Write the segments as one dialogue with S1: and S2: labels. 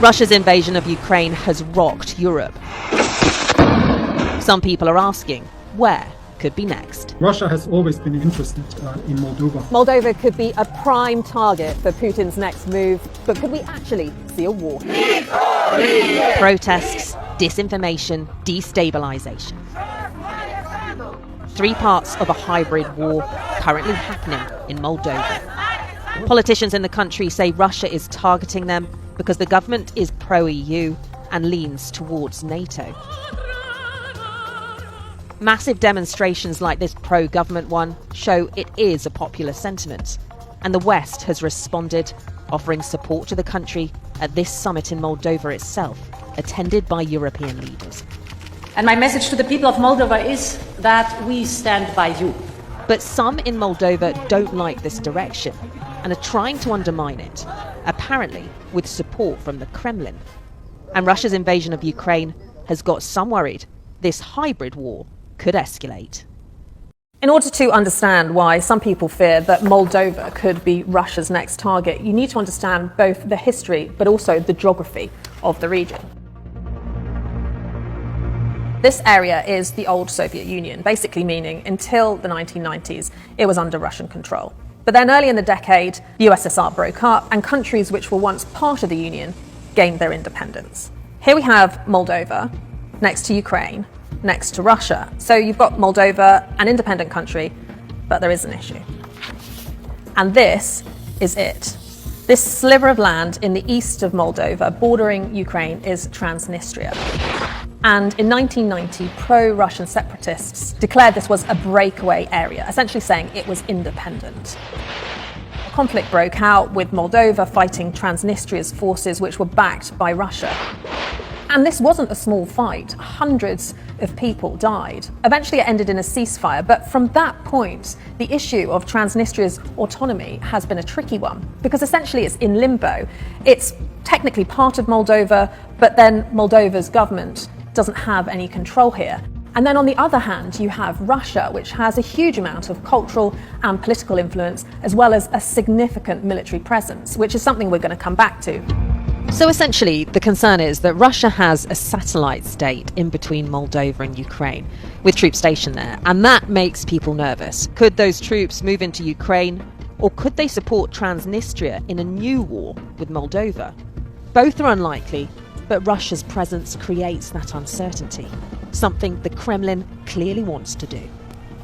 S1: Russia's invasion of Ukraine has rocked Europe. Some people are asking, where could be next?
S2: Russia has always been interested in Moldova.
S3: Moldova could be a prime target for Putin's next move, but could we actually see a war?
S1: Protests, disinformation, destabilisation. Three parts of a hybrid war currently happening in Moldova. Politicians in the country say Russia is targeting them because the government is pro-EU and leans towards NATO. Massive demonstrations like this pro-government one show it is a popular sentiment, and the West has responded, offering support to the country at this summit in Moldova itself, attended by European leaders.
S4: And my message to the people of Moldova is that we stand by you.
S1: But some in Moldova don't like this direction and are trying to undermine it, apparently with support from the Kremlin. And Russia's invasion of Ukraine has got some worried this hybrid war could escalate.
S3: In order to understand why some people fear that Moldova could be Russia's next target, you need to understand both the history but also the geography of the region. This area is the old Soviet Union, basically meaning until the 1990s it was under Russian control. But then early in the decade, the USSR broke up and countries which were once part of the Union gained their independence. Here we have Moldova next to Ukraine, next to Russia. So you've got Moldova, an independent country, but there is an issue. And this is it. This sliver of land in the east of Moldova, bordering Ukraine, is Transnistria. And in 1990, pro-Russian separatists declared this was a breakaway area, essentially saying it was independent. A conflict broke out with Moldova fighting Transnistria's forces, which were backed by Russia. And this wasn't a small fight. Hundreds of people died. Eventually it ended in a ceasefire, but from that point, the issue of Transnistria's autonomy has been a tricky one, because essentially it's in limbo. It's technically part of Moldova, but then Moldova's government doesn't have any control here. And then on the other hand, you have Russia, which has a huge amount of cultural and political influence, as well as a significant military presence, which is something we're going to come back to.
S1: So essentially, the concern is that Russia has a satellite state in between Moldova and Ukraine, with troops stationed there, and that makes people nervous. Could those troops move into Ukraine, or could they support Transnistria in a new war with Moldova? Both are unlikely, but Russia's presence creates that uncertainty, something the Kremlin clearly wants to do.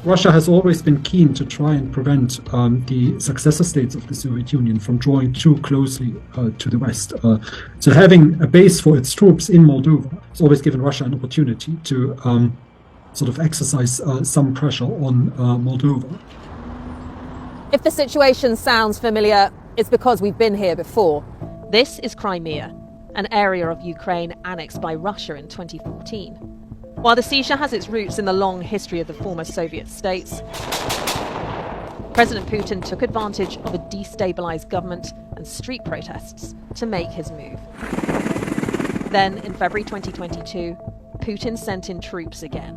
S2: Russia has always been keen to try and prevent the successor states of the Soviet Union from drawing too closely to the West. So having a base for its troops in Moldova has always given Russia an opportunity to sort of exercise some pressure on Moldova.
S3: If the situation sounds familiar, it's because we've been here before.
S1: This is Crimea, an area of Ukraine annexed by Russia in 2014. While the seizure has its roots in the long history of the former Soviet states, President Putin took advantage of a destabilised government and street protests to make his move. Then, in February 2022, Putin sent in troops again,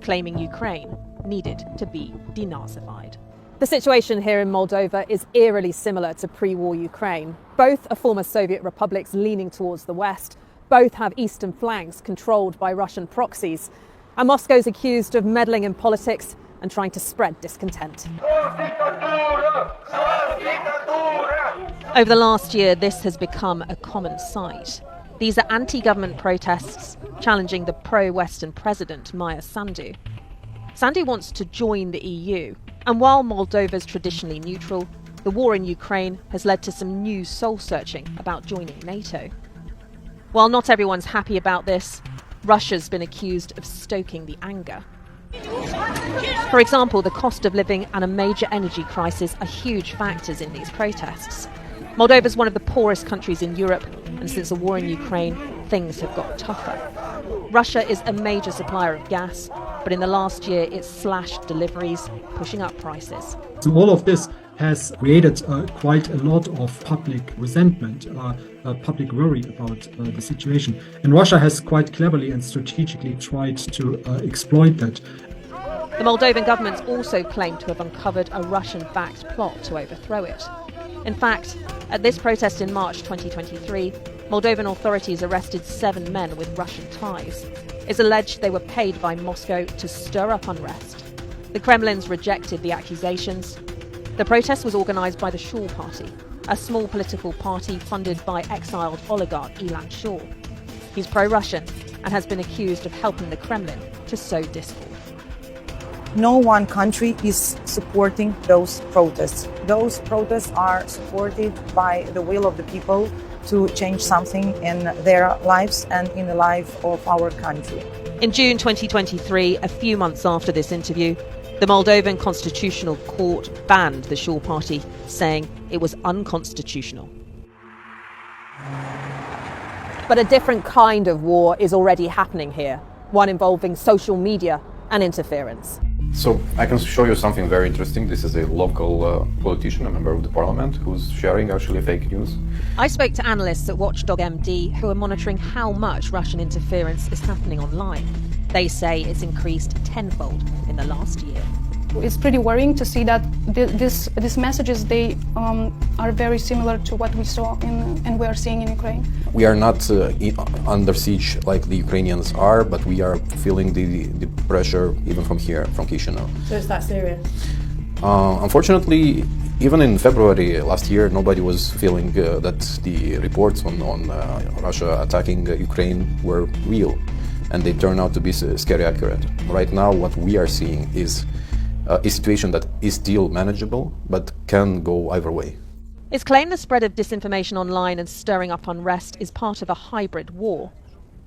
S1: claiming Ukraine needed to be denazified.
S3: The situation here in Moldova is eerily similar to pre-war Ukraine. Both are former Soviet republics leaning towards the West. Both have eastern flanks controlled by Russian proxies. And Moscow's accused of meddling in politics and trying to spread discontent.
S1: Over the last year, this has become a common sight. These are anti-government protests challenging the pro-Western president, Maya Sandu. Sandu wants to join the EU. And while Moldova's traditionally neutral, the war in Ukraine has led to some new soul-searching about joining NATO. While not everyone's happy about this, Russia's been accused of stoking the anger. For example, the cost of living and a major energy crisis are huge factors in these protests. Moldova is one of the poorest countries in Europe, and since the war in Ukraine, things have got tougher. Russia is a major supplier of gas, but in the last year it's slashed deliveries, pushing up prices.
S2: So all of this has created quite a lot of public resentment, public worry about the situation. And Russia has quite cleverly and strategically tried to exploit that.
S1: The Moldovan government also claimed to have uncovered a Russian-backed plot to overthrow it. In fact, at this protest in March 2023, Moldovan authorities arrested 7 men with Russian ties. It's alleged they were paid by Moscow to stir up unrest. The Kremlin's rejected the accusations. The protest was organised by the Shaw Party, a small political party funded by exiled oligarch Ilan Shaw. He's pro-Russian and has been accused of helping the Kremlin to sow discord.
S5: No one country is supporting those protests. Those protests are supported by the will of the people to change something in their lives and in the life of our country.
S1: In June 2023, a few months after this interview, the Moldovan Constitutional Court banned the Shaw Party, saying it was unconstitutional.
S3: But a different kind of war is already happening here, one involving social media and interference.
S6: So I can show you something very interesting. This is a local politician, a member of the parliament, who's sharing actually fake news.
S1: I spoke to analysts at Watchdog MD who are monitoring how much Russian interference is happening online. They say it's increased tenfold in the last year.
S7: It's pretty worrying to see that these messages, they are very similar to what we saw and we are seeing in Ukraine.
S6: We are not under siege like the Ukrainians are, but we are feeling the pressure even from here, from Chisinau.
S4: So is that serious?
S6: Unfortunately, even in February last year, nobody was feeling that the reports on Russia attacking Ukraine were real, and they turn out to be scary accurate. Right now, what we are seeing is a situation that is still manageable, but can go either way.
S1: It's claimed the spread of disinformation online and stirring up unrest is part of a hybrid war.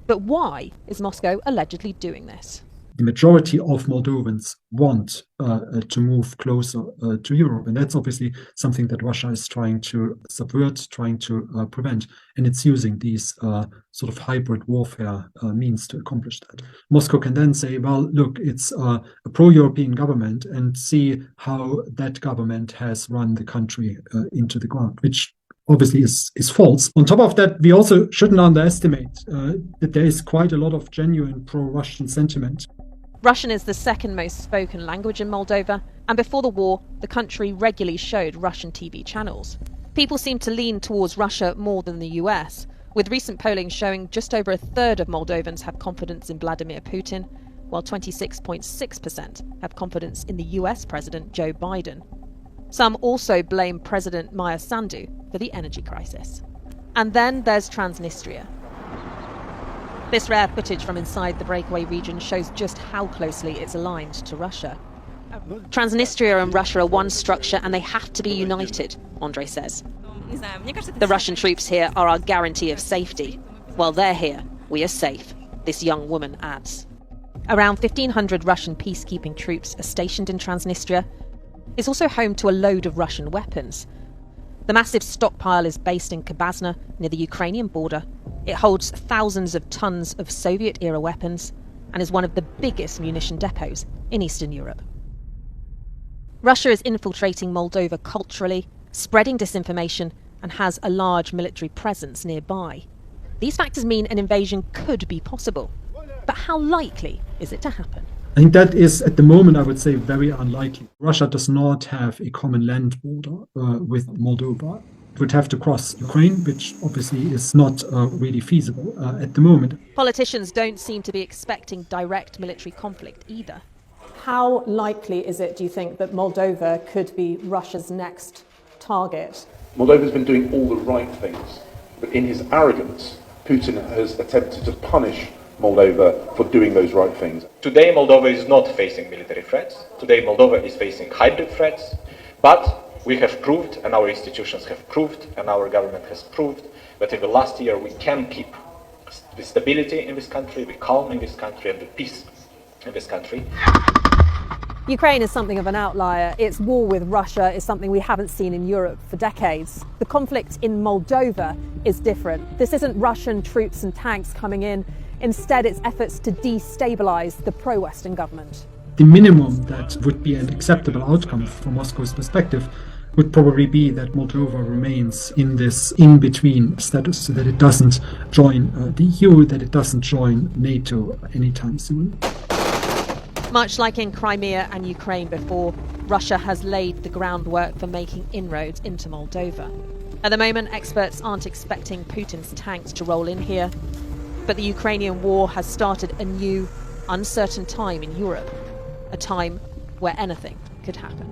S1: But why is Moscow allegedly doing this?
S2: The majority of Moldovans want to move closer to Europe. And that's obviously something that Russia is trying to subvert, trying to prevent. And it's using these sort of hybrid warfare means to accomplish that. Moscow can then say, well, look, it's a pro-European government, and see how that government has run the country into the ground, which obviously is false. On top of that, we also shouldn't underestimate that there is quite a lot of genuine pro-Russian sentiment.
S1: Russian is the second most spoken language in Moldova, and before the war, the country regularly showed Russian TV channels. People seem to lean towards Russia more than the US, with recent polling showing just over a third of Moldovans have confidence in Vladimir Putin, while 26.6% have confidence in the US President Joe Biden. Some also blame President Maya Sandu for the energy crisis. And then there's Transnistria. This rare footage from inside the breakaway region shows just how closely it's aligned to Russia. Transnistria and Russia are one structure, and they have to be united, Andrei says. The Russian troops here are our guarantee of safety. While they're here, we are safe, this young woman adds. Around 1,500 Russian peacekeeping troops are stationed in Transnistria. It's also home to a load of Russian weapons. The massive stockpile is based in Kabazna, near the Ukrainian border. It holds thousands of tons of Soviet-era weapons and is one of the biggest munition depots in Eastern Europe. Russia is infiltrating Moldova culturally, spreading disinformation, and has a large military presence nearby. These factors mean an invasion could be possible. But how likely is it to happen?
S2: I think that is, at the moment, I would say, very unlikely. Russia does not have a common land border with Moldova. It would have to cross Ukraine, which obviously is not really feasible at the moment.
S1: Politicians don't seem to be expecting direct military conflict either.
S3: How likely is it, do you think, that Moldova could be Russia's next target?
S8: Moldova's been doing all the right things, but in his arrogance, Putin has attempted to punish Moldova for doing those right things.
S9: Today Moldova is not facing military threats. Today Moldova is facing hybrid threats, but we have proved, and our institutions have proved, and our government has proved, that in the last year we can keep the stability in this country, the calm in this country, and the peace in this country.
S3: Ukraine is something of an outlier. Its war with Russia is something we haven't seen in Europe for decades. The conflict in Moldova is different. This isn't Russian troops and tanks coming in. Instead, it's efforts to destabilize the pro-Western government.
S2: The minimum that would be an acceptable outcome from Moscow's perspective would probably be that Moldova remains in this in-between status, so that it doesn't join the EU, that it doesn't join NATO anytime soon.
S1: Much like in Crimea and Ukraine before, Russia has laid the groundwork for making inroads into Moldova. At the moment, experts aren't expecting Putin's tanks to roll in here, but the Ukrainian war has started a new, uncertain time in Europe, a time where anything could happen.